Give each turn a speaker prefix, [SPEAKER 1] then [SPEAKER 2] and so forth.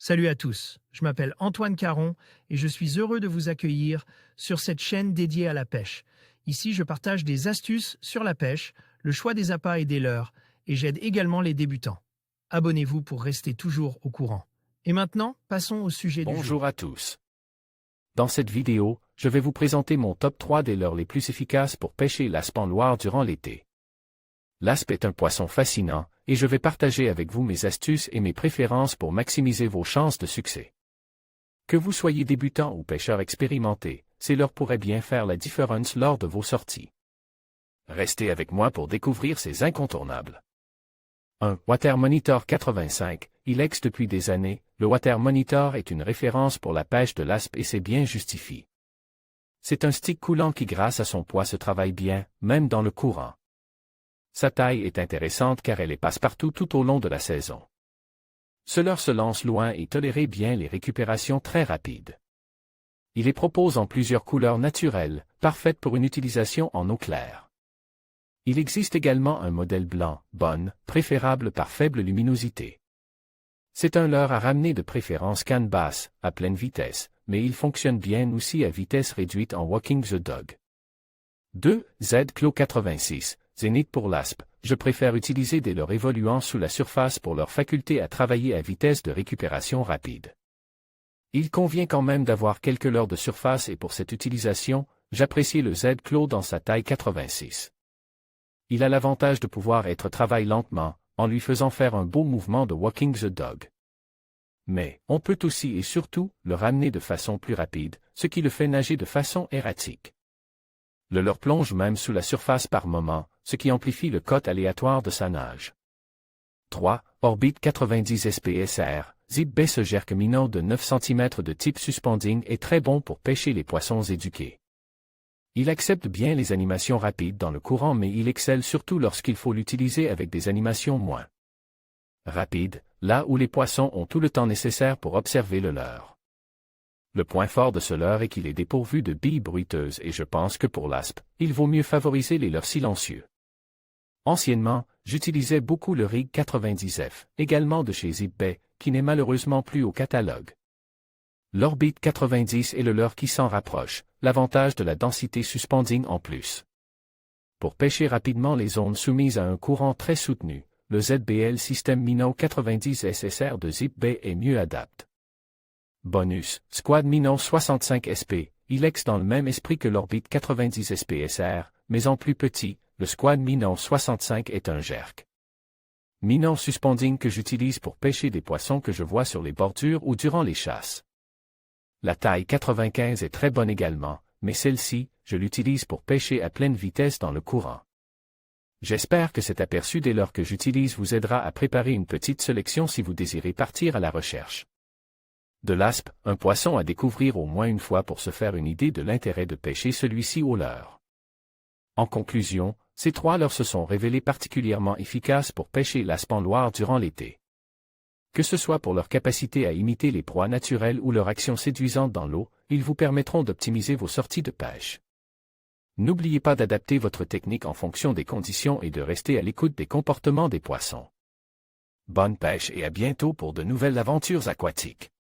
[SPEAKER 1] Salut à tous, je m'appelle Antoine Caron et je suis heureux de vous accueillir sur cette chaîne dédiée à la pêche. Ici, je partage des astuces sur la pêche, le choix des appâts et des leurres, et j'aide également les débutants. Abonnez-vous pour rester toujours au courant. Et maintenant, passons au sujet du jour.
[SPEAKER 2] Bonjour à tous. Dans cette vidéo, je vais vous présenter mon top 3 des leurres les plus efficaces pour pêcher l'aspe en Loire durant l'été. L'aspe est un poisson fascinant, et je vais partager avec vous mes astuces et mes préférences pour maximiser vos chances de succès. Que vous soyez débutant ou pêcheur expérimenté, ces leurres pourraient bien faire la différence lors de vos sorties. Restez avec moi pour découvrir ces incontournables. 1. Water Monitor 85. Ilex depuis des années, le Water Monitor est une référence pour la pêche de l'aspe et c'est bien justifié. C'est un stick coulant qui grâce à son poids se travaille bien, même dans le courant. Sa taille est intéressante car elle est passe-partout tout au long de la saison. Ce leurre se lance loin et tolère bien les récupérations très rapides. Il les propose en plusieurs couleurs naturelles, parfaites pour une utilisation en eau claire. Il existe également un modèle blanc, bonne, préférable par faible luminosité. C'est un leurre à ramener de préférence canne basse, à pleine vitesse, mais il fonctionne bien aussi à vitesse réduite en walking the dog. 2. Z-Claw 86. Zénith pour l'aspe, je préfère utiliser des leurres évoluant sous la surface pour leur faculté à travailler à vitesse de récupération rapide. Il convient quand même d'avoir quelques leurres de surface et pour cette utilisation, j'apprécie le Z-Claw dans sa taille 86. Il a l'avantage de pouvoir être travaillé lentement, en lui faisant faire un beau mouvement de walking the dog. Mais, on peut aussi et surtout, le ramener de façon plus rapide, ce qui le fait nager de façon erratique. Le leurre plonge même sous la surface par moment, ce qui amplifie le cote aléatoire de sa nage. 3. Orbit 90 SPSR, Zip Bay. Ce jerk minot de 9 cm de type suspending est très bon pour pêcher les poissons éduqués. Il accepte bien les animations rapides dans le courant mais il excelle surtout lorsqu'il faut l'utiliser avec des animations moins rapides, là où les poissons ont tout le temps nécessaire pour observer le leurre. Le point fort de ce leurre est qu'il est dépourvu de billes bruiteuses et je pense que pour l'aspe, il vaut mieux favoriser les leurres silencieux. Anciennement, j'utilisais beaucoup le Rig 90F, également de chez Zip Bay, qui n'est malheureusement plus au catalogue. L'Orbit 90 est le leurre qui s'en rapproche, l'avantage de la densité suspending en plus. Pour pêcher rapidement les zones soumises à un courant très soutenu, le ZBL System Minnow 90 SSR de Zip Bay est mieux adapté. Bonus, Squad Minnow 65 SP, Ilex dans le même esprit que l'Orbit 90 SPSR, mais en plus petit, le Squad Minnow 65 est un jerk minnow suspending que j'utilise pour pêcher des poissons que je vois sur les bordures ou durant les chasses. La taille 95 est très bonne également, mais celle-ci, je l'utilise pour pêcher à pleine vitesse dans le courant. J'espère que cet aperçu des leurres que j'utilise vous aidera à préparer une petite sélection si vous désirez partir à la recherche de l'aspe, un poisson à découvrir au moins une fois pour se faire une idée de l'intérêt de pêcher celui-ci au leurre. En conclusion, ces trois leurres se sont révélés particulièrement efficaces pour pêcher l'aspe en Loire durant l'été. Que ce soit pour leur capacité à imiter les proies naturelles ou leur action séduisante dans l'eau, ils vous permettront d'optimiser vos sorties de pêche. N'oubliez pas d'adapter votre technique en fonction des conditions et de rester à l'écoute des comportements des poissons. Bonne pêche et à bientôt pour de nouvelles aventures aquatiques.